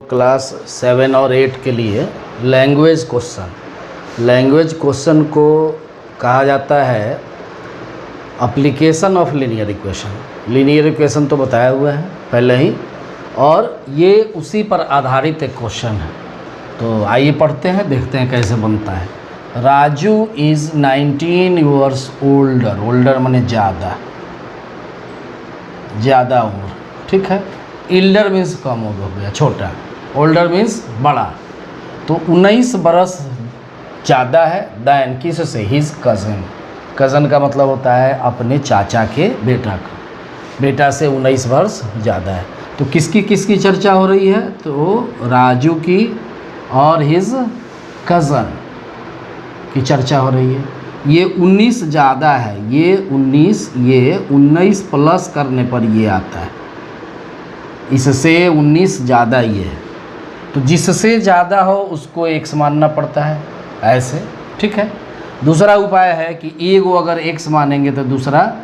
Class 7 और 8 के लिए लैंग्वेज क्वेश्चन को कहा जाता है application of linear equation. Linear equation तो बताया हुआ है पहले ही, और ये उसी पर आधारित एक क्वेश्चन है। तो आइए पढ़ते हैं, देखते हैं कैसे बनता है। राजू इज़ 19 ईयर्स ओल्डर माने ज़्यादा उम्र, ठीक है। इल्डर मीन्स कम हो गया, छोटा। ओल्डर मीन्स बड़ा। तो 19 बरस ज़्यादा है दैन किससे, हिज कज़न का मतलब होता है अपने चाचा के बेटा से 19 वर्ष ज़्यादा है। तो किसकी चर्चा हो रही है, तो राजू की और हिज कज़न की चर्चा हो रही है। ये 19 ज़्यादा है, ये 19 प्लस करने पर ये आता है, इससे 19 ज़्यादा ये है। तो जिससे ज़्यादा हो उसको x मानना पड़ता है, ऐसे, ठीक है। दूसरा उपाय है कि एक को अगर x मानेंगे तो दूसरा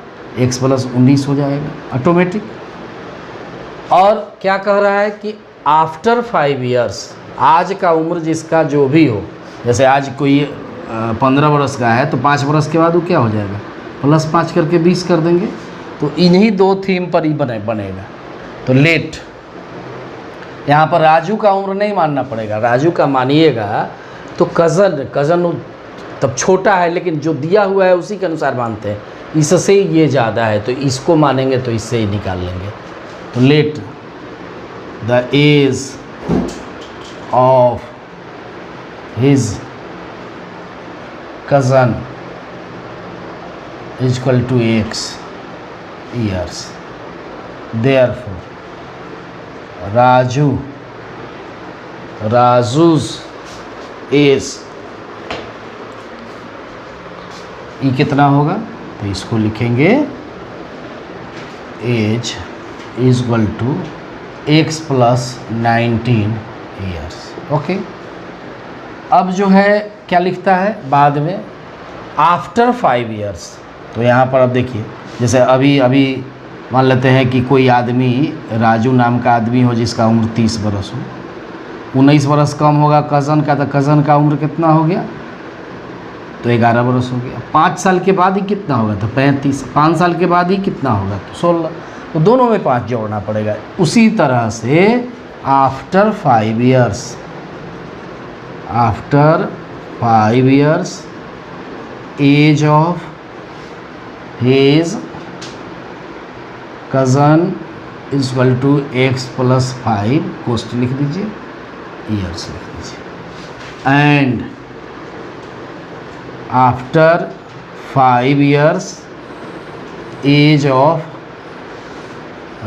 x प्लस 19 हो जाएगा ऑटोमेटिक। और क्या कह रहा है कि आफ्टर 5 ईयर्स, आज का उम्र जिसका जो भी हो, जैसे आज कोई 15 बरस का है तो 5 बरस के बाद वो क्या हो जाएगा, +5 करके 20 कर देंगे। तो इन्हीं दो थीम पर ही बनेगा। तो लेट, यहाँ पर राजू का उम्र नहीं मानना पड़ेगा, राजू का मानिएगा तो कज़न तब छोटा है, लेकिन जो दिया हुआ है उसी के अनुसार मानते हैं। इससे ये ज़्यादा है तो इसको मानेंगे तो इससे ही निकाल लेंगे। तो let the age of his cousin is equal to x years, therefore Raju's age, ये कितना होगा, तो इसको लिखेंगे age is equal to x plus 19 years. Okay, अब जो है क्या लिखता है बाद में, आफ्टर 5 ईयर्स। तो यहाँ पर अब देखिए, जैसे अभी मान लेते हैं कि कोई आदमी, राजू नाम का आदमी हो जिसका उम्र 30 बरस हो, 19 बरस कम होगा कज़न का, तो कज़न का उम्र कितना हो गया, तो 11 बरस हो गया। 5 साल के बाद ही कितना होगा, तो 35। 5 साल के बाद ही कितना होगा, तो 16। तो दोनों में 5 जोड़ना पड़ेगा। उसी तरह से after 5 years age of his cousin is equal to x plus 5, कोस्ट लिख दीजिए, ईयर्स लिख दीजिए। And after 5 years age of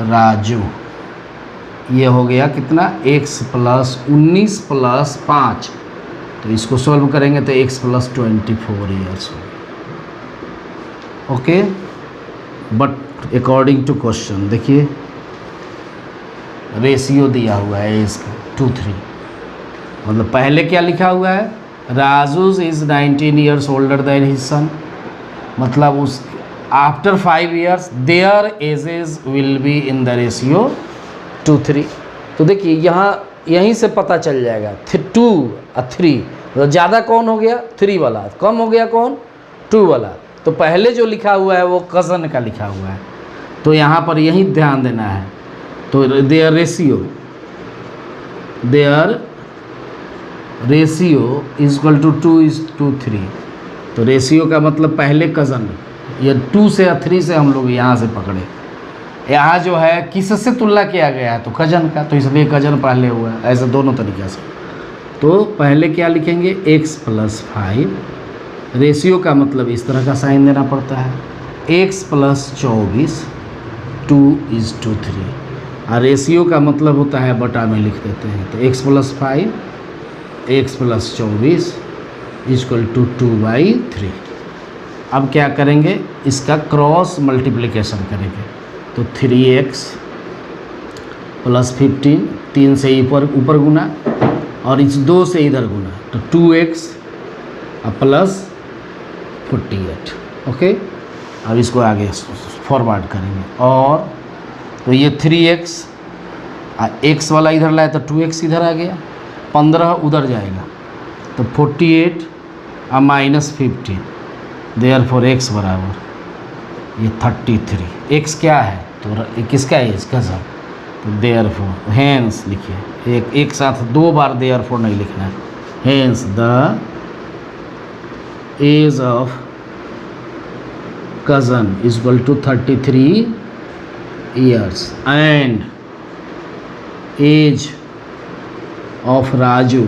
Raju, ये हो गया कितना, x प्लस 19 प्लस 5। तो इसको सॉल्व करेंगे तो x प्लस 24 ईयर्स हो गया। Okay, but according to question देखिए रेशियो दिया हुआ है इसका 2:3। मतलब पहले क्या लिखा हुआ है, Raju's is 19 years older than his son, मतलब उस after 5 years there edges will be in the ratio 2:3। तो देखिए यहाँ यहीं से पता चल जाएगा 2 और 3, तो ज़्यादा कौन हो गया, 3 वाला, कम हो गया कौन, 2 वाला। तो पहले जो लिखा हुआ है वो कज़न का लिखा हुआ है, तो यहाँ पर यही ध्यान देना है। तो their ratio is equal to 2:3। तो रेशियो का मतलब पहले कज़न, ये 2 से या 3 से हम लोग यहाँ से पकड़े। यहाँ जो है किससे तुलना किया गया है, तो कज़न का, तो इसलिए कज़न पहले हुआ है, ऐसे दोनों तरीक़े से। तो पहले क्या लिखेंगे, x प्लस 5, रेशियो का मतलब इस तरह का साइन देना पड़ता है, x प्लस 24, 2:3। और रेशियो का मतलब होता है बटा में लिख देते हैं, तो x plus 5, x plus 24 equal to 2/3। अब क्या करेंगे, इसका क्रॉस मल्टीप्लिकेशन करेंगे, तो 3x प्लस 15, 3 से ऊपर गुना और इस 2 से इधर गुना, तो 2x प्लस 48। ओके, अब इसको आगे फॉरवर्ड करेंगे, और तो ये 3x एक्स वाला इधर लाए तो 2x इधर आ गया, 15 उधर जाएगा तो 48 और -50, देयरफॉर x बराबर ये 33। x क्या है तो किसका एज कज़न, तो देयरफॉर हेंस लिखिए, एक साथ 2 बार देयरफॉर नहीं लिखना है। Hence the age of cousin is equal to 33 years and age of Raju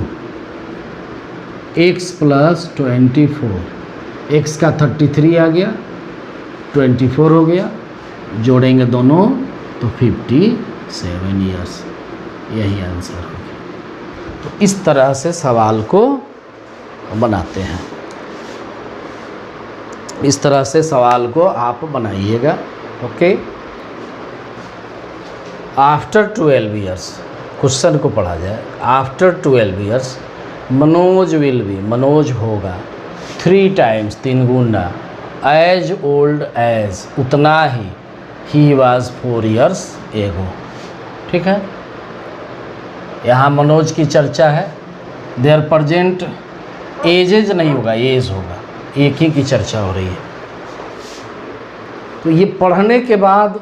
x + 24, x का 33 आ गया, 24 हो गया, जोड़ेंगे दोनों तो 57 years, यही आंसर हो गया। तो इस तरह से सवाल को बनाते हैं, इस तरह से सवाल को आप बनाइएगा। ओके, आफ्टर 12 years, क्वेश्चन को पढ़ा जाए। After 12 years Manoj will B, Manoj होगा 3 times 3 गुना एज ओल्ड एज, उतना ही वाज 4 years एगो। ठीक है, यहाँ मनोज की चर्चा है, देयर प्रजेंट एजेज नहीं होगा, एज होगा, एक ही की चर्चा हो रही है। तो ये पढ़ने के बाद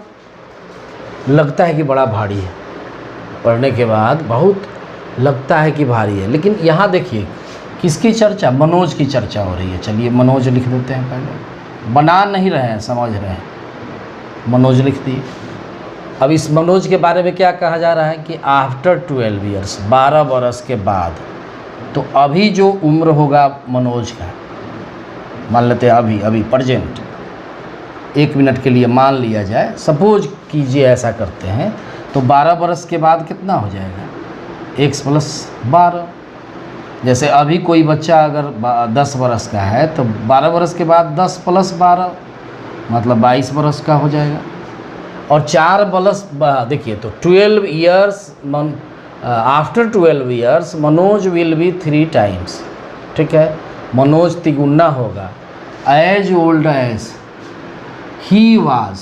लगता है कि बड़ा भारी है, पढ़ने के बाद बहुत लगता है कि भारी है, लेकिन यहाँ देखिए किसकी चर्चा, मनोज की चर्चा हो रही है। चलिए मनोज लिख देते हैं, पहले बना नहीं रहे हैं, समझ रहे हैं, मनोज लिख दिए। अब इस मनोज के बारे में क्या कहा जा रहा है कि आफ्टर 12 years, 12 बरस के बाद, तो अभी जो उम्र होगा मनोज का, मान लेते हैं अभी प्रेजेंट, 1 मिनट के लिए मान लिया जाए, सपोज कीजिए ऐसा करते हैं, तो 12 बरस के बाद कितना हो जाएगा, x + 12। जैसे अभी कोई बच्चा अगर 10 बरस का है तो 12 बरस के बाद 10 + 12 मतलब 22 बरस का हो जाएगा। और 4 बरस देखिए तो 12 years after 12 years Manoj will be 3 times। ठीक है, मनोज तिगुना होगा age old age he was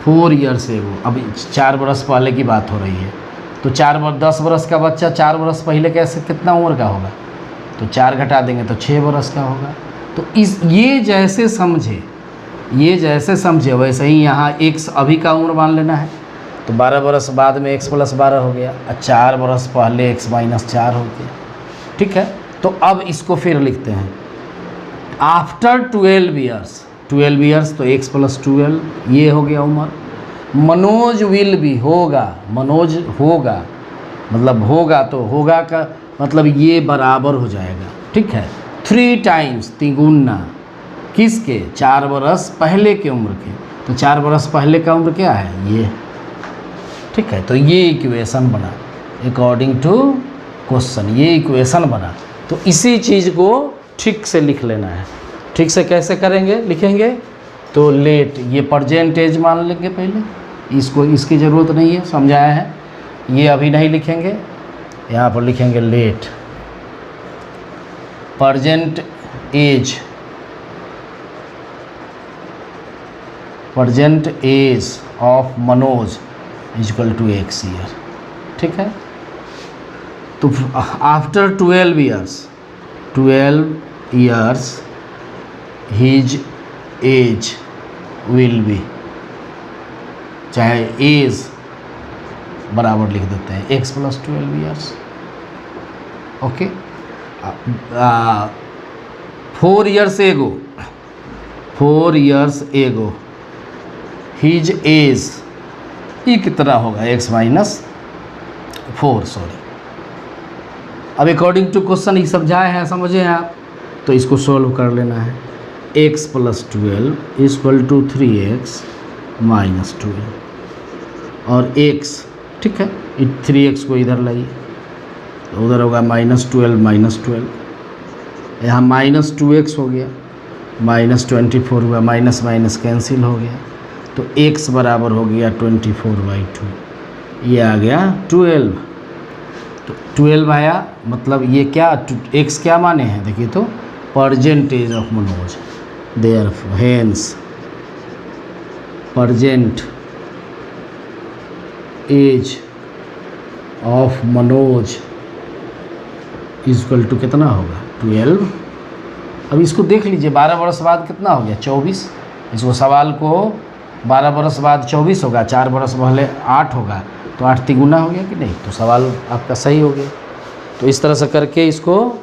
4 years एगो। अभी 4 बरस पहले की बात हो रही है, तो 10 बरस का बच्चा 4 बरस पहले कैसे कितना उम्र का होगा, तो 4 घटा देंगे तो 6 बरस का होगा। तो ये जैसे समझे वैसे ही यहाँ x अभी का उम्र मान लेना है, तो 12 बरस बाद में x + 12 हो गया, और 4 बरस पहले x - 4 हो गया। ठीक है, तो अब इसको फिर लिखते हैं आफ्टर 12 years, 12 years तो x + 12 ये हो गया उम्र। मनोज विल भी होगा, मनोज होगा मतलब होगा, तो होगा का मतलब ये बराबर हो जाएगा। ठीक है, 3 times तिगुना किसके, 4 बरस पहले के उम्र के, तो 4 बरस पहले का उम्र क्या है ये। ठीक है, तो ये इक्वेशन बना अकॉर्डिंग टू क्वेश्चन, ये इक्वेशन बना। तो इसी चीज़ को ठीक से लिख लेना है। ठीक से कैसे करेंगे, लिखेंगे तो लेट, ये प्रेजेंट एज मान लेंगे पहले, इसको इसकी ज़रूरत नहीं है, समझाया है, ये अभी नहीं लिखेंगे, यहाँ पर लिखेंगे let present age of Manoj is equal to x year। ठीक है, तो आफ्टर 12 years his age will be, चाहे एज बराबर लिख देते हैं x + 12 years। Okay, 4 years ago his age, ये कितना होगा x - 4, सॉरी। अब अकॉर्डिंग टू क्वेश्चन ही समझाए हैं, समझे हैं आप, तो इसको सॉल्व कर लेना है। x + 12 = 3x - 12 और x, ठीक है, 3x को इधर लाइए तो उधर होगा -12 यहाँ -2x हो गया, -24 हुआ, माइनस माइनस कैंसिल हो गया, तो x बराबर हो गया 24/2, ये आ गया 12। तो 12 आया, मतलब ये क्या x क्या माने हैं देखिए, तो present age of Manoj, therefore hence present age of Manoj equal to कितना होगा 12। अब इसको देख लीजिए 12 बरस बाद कितना हो गया 24। इसको सवाल को 12 बरस बाद 24 होगा, 4 बरस पहले 8 होगा, तो 8 तिगुना हो गया कि नहीं, तो सवाल आपका सही हो गया। तो इस तरह से करके इसको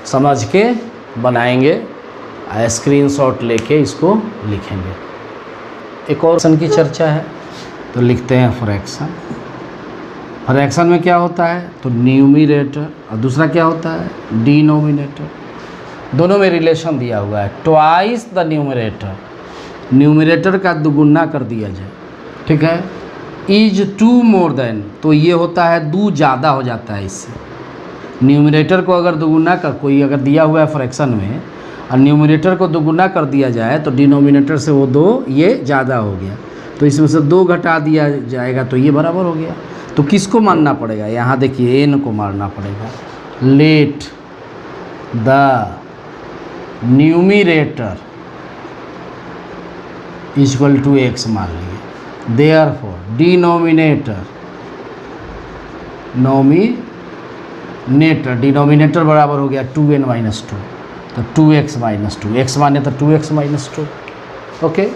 समझ के बनाएंगे, स्क्रीनशॉट लेके इसको लिखेंगे। एक और फ्रैक्शन की चर्चा है, तो लिखते हैं फ्रैक्शन। फ्रैक्शन में क्या होता है, तो न्यूमरेटर, और दूसरा क्या होता है डिनोमिनेटर। दोनों में रिलेशन दिया हुआ है, ट्वाइस द न्यूमरेटर, न्यूमरेटर का दुगुना कर दिया जाए, ठीक है। इज 2 मोर देन, तो ये होता है 2 ज़्यादा हो जाता है इससे। न्यूमरेटर को अगर दुगुना कर, कोई अगर दिया हुआ है फ्रैक्शन में और न्यूमरेटर को दुगुना कर दिया जाए तो डिनोमिनेटर से वो 2 ये ज़्यादा हो गया, तो इसमें से 2 घटा दिया जाएगा तो ये बराबर हो गया। तो किसको मानना पड़ेगा, यहाँ देखिए एन को मानना पड़ेगा। Let the numerator equal to x मान लिए, देयरफॉर डिनोमिनेटर बराबर हो गया 2n माइनस 2, तो 2x माइनस 2, एक्स माने तो 2x माइनस 2। ओके,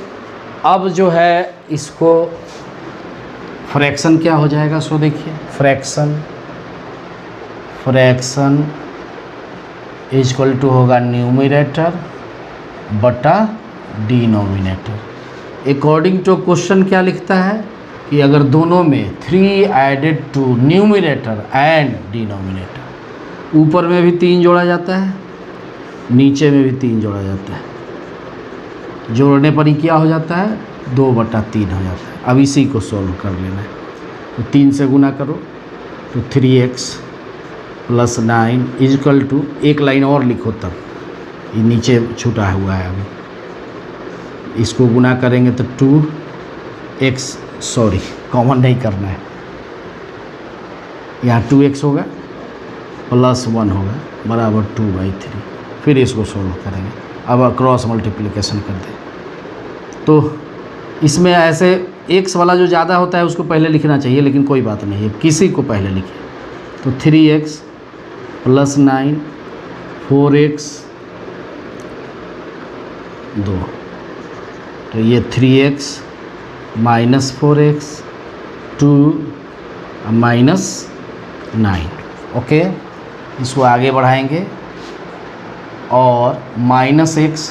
अब जो है इसको फ्रैक्शन क्या हो जाएगा, सो देखिए फ्रैक्शन इक्वल टू होगा न्यूमरेटर बटा डिनोमिनेटर। अकॉर्डिंग टू क्वेश्चन क्या लिखता है कि अगर दोनों में 3 added to numerator and denominator, ऊपर में भी 3 जोड़ा जाता है, नीचे में भी 3 जोड़ा जाता है, जोड़ने पर ही क्या हो जाता है 2/3 हो जाता है। अब इसी को सॉल्व कर लेना है, तो 3 से गुना करो तो 3x + 9 इक्वल टू, एक लाइन और लिखो तब, ये नीचे छूटा हुआ है, अभी इसको गुना करेंगे तो 2x, सॉरी कॉमन नहीं करना है, यहाँ 2x होगा + 1 होगा बराबर 2/3। फिर इसको सोल्व करेंगे, अब क्रॉस मल्टीप्लिकेशन कर दें, तो इसमें ऐसे x वाला जो ज़्यादा होता है उसको पहले लिखना चाहिए, लेकिन कोई बात नहीं है, किसी को पहले लिखिए। तो 3x + 9 4x 2, तो ये 3x minus 4x 2 minus 9। Okay, इसको आगे बढ़ाएंगे और -x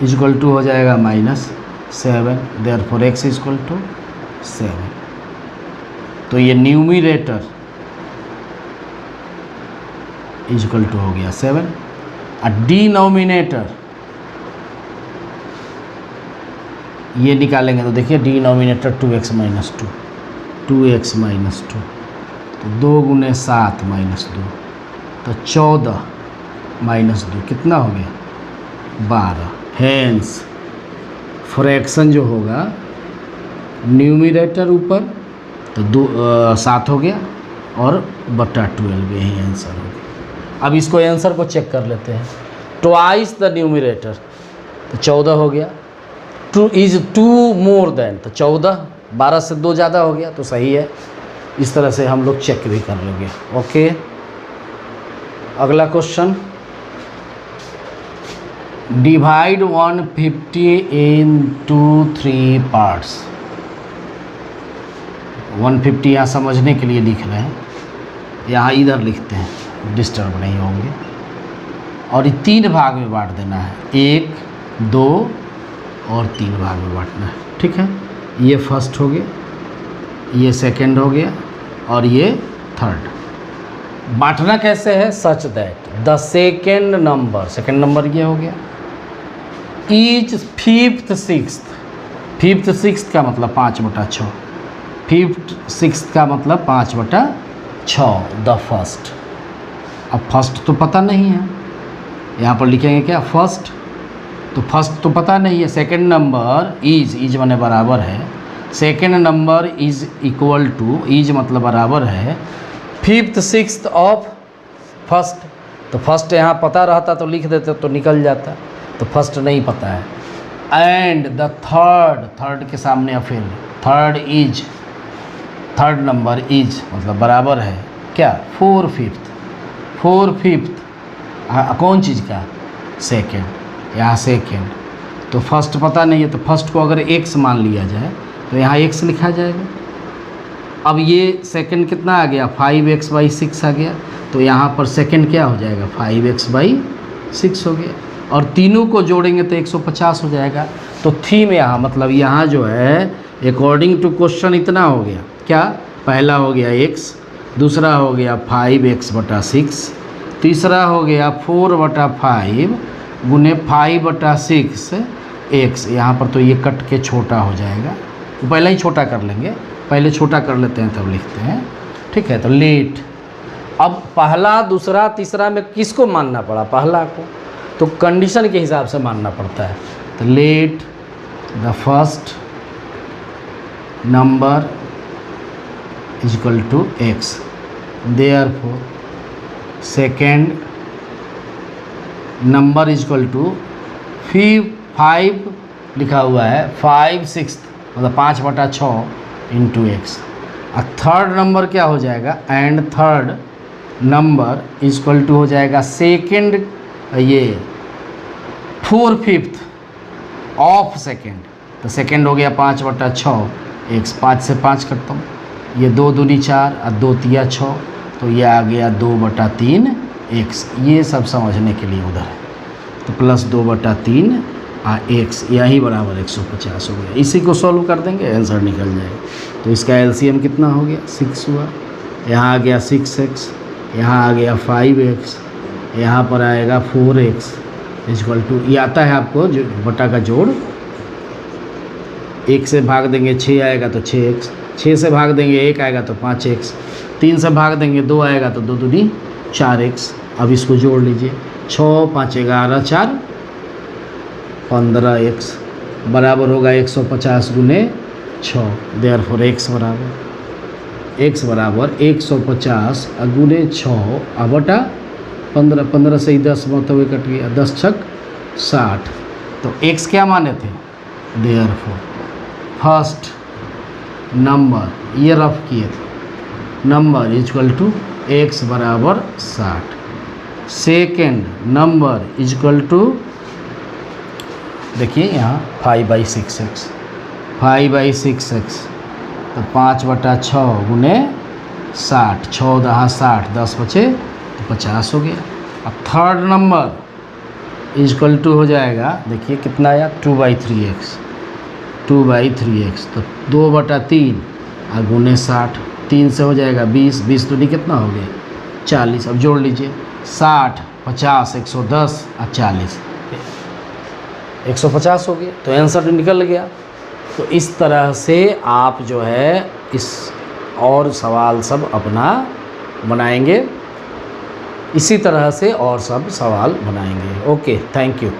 इक्वल टू हो जाएगा -7, देयरफॉर x इक्वल टू 7। तो ये न्यूमरेटर इक्वल टू हो गया 7 और डिनोमिनेटर ये निकालेंगे तो देखिए denominator 2x minus 2, 2x minus 2, तो 2 × 7 - 2, तो 14 माइनस 2 कितना हो गया 12। हेंस फ्रैक्शन जो होगा न्यूमरेटर ऊपर तो 7 हो गया और बटा 12, यही आंसर हो गया। अब इसको आंसर को चेक कर लेते हैं, ट्वाइस द न्यूमरेटर तो 14 हो गया, 2 इज 2 मोर देन, तो 14, 12 से 2 ज़्यादा हो गया तो सही है। इस तरह से हम लोग चेक भी कर लेंगे। ओके, अगला क्वेश्चन, डिवाइड 150 into 3 पार्ट्स। 150 यहाँ समझने के लिए लिख रहे हैं, यहाँ इधर लिखते हैं, डिस्टर्ब नहीं होंगे। और ये 3 भाग में बांट देना है, 1 2 और 3 भाग में बांटना है, ठीक है। ये फर्स्ट हो गया, ये सेकंड हो गया और ये थर्ड। बांटना कैसे है, such that the second number ये हो गया is 5th 6th। 5th 6th का मतलब 5/6, 5th 6th का मतलब 5/6 द फर्स्ट। अब फर्स्ट तो पता नहीं है, यहाँ पर लिखेंगे क्या फर्स्ट, तो फर्स्ट तो पता नहीं है। सेकंड नंबर इज माने बराबर है, second number is equal to, is मतलब बराबर है 5th 6th ऑफ फर्स्ट। तो फर्स्ट यहाँ पता रहता तो लिख देते तो निकल जाता, तो फर्स्ट नहीं पता है। एंड द थर्ड के सामने फिर थर्ड थर्ड नंबर इज मतलब बराबर है क्या 4/5। 4/5 कौन चीज़ का? सेकेंड, यहाँ सेकेंड। तो फर्स्ट पता नहीं है, तो फर्स्ट को अगर x मान लिया जाए तो यहाँ x लिखा जाएगा। अब ये सेकेंड कितना आ गया? 5x/6 आ गया। तो यहाँ पर सेकेंड क्या हो जाएगा? 5x/6 हो गया। और तीनों को जोड़ेंगे तो 150 हो जाएगा। तो थीम यहाँ मतलब यहाँ जो है अकॉर्डिंग टू क्वेश्चन इतना हो गया क्या? पहला हो गया x, दूसरा हो गया 5x/6, तीसरा हो गया 4/5 गुने 5/6 x। यहाँ पर तो ये कट के छोटा हो जाएगा, तो पहले ही छोटा कर लेंगे, पहले छोटा कर लेते हैं तब लिखते हैं, ठीक है। तो लेट, अब पहला दूसरा तीसरा में किसको मानना पड़ा? पहला को, तो कंडीशन के हिसाब से मानना पड़ता है। तो let the first number is equal to x, therefore second number is equal to 5 लिखा हुआ है 5/6 मतलब 5/6 इंटू x। और थर्ड नंबर क्या हो जाएगा? And third number is equal to हो जाएगा सेकेंड, ये 4/5 ऑफ सेकेंड। तो सेकेंड हो गया 5/6 x, 5 से 5 करता हूँ, ये 2 दूनी 4 और 2 तिया 6, तो ये आ गया 2/3 x। ये सब समझने के लिए उधर है, तो प्लस 2/3 x, यही बराबर 150 हो गया। इसी को सॉल्व कर देंगे, आंसर निकल जाएगा। तो इसका एलसीएम कितना हो गया? 6 हुआ। यहाँ आ गया 6x, यहाँ आ गया 5x, यहाँ पर आएगा 4x इक्वल टू, ये आता है आपको जो बटा का जोड़, 1 से भाग देंगे 6 आएगा तो 6x, 6 से भाग देंगे 1 आएगा तो 5x, 3 से भाग देंगे 2 आएगा तो 2 दूनी 4x। अब इसको जोड़ लीजिए, 6 5 11 4 15x बराबर होगा 150 गुने 6। देयरफॉर x बराबर 150 गुने 6 बटा 15, 15 से ही 10 मतलब कट गया, 10 छक 60। तो x क्या माने थे? देयरफॉर फर्स्ट नंबर, ये रफ किए थे, number is equal to x बराबर 60। Second number is equal to, देखिए यहाँ 5/6x, 5/6x तो 5/6 गुने 60, 6 10 60, 10 बचे तो 50 हो गया। अब third number is equal to हो जाएगा, देखिए कितना आया? 2/3x, 2/3x तो 2/3 और गुने 60, 3 से हो जाएगा 20, 20 दूनी कितना हो गया? 40। अब जोड़ लीजिए 60 50 110 और 40, 150 हो गया। तो आंसर निकल गया। तो इस तरह से आप जो है इस और सवाल सब अपना बनाएंगे, इसी तरह से और सब सवाल बनाएंगे। Okay, thank you.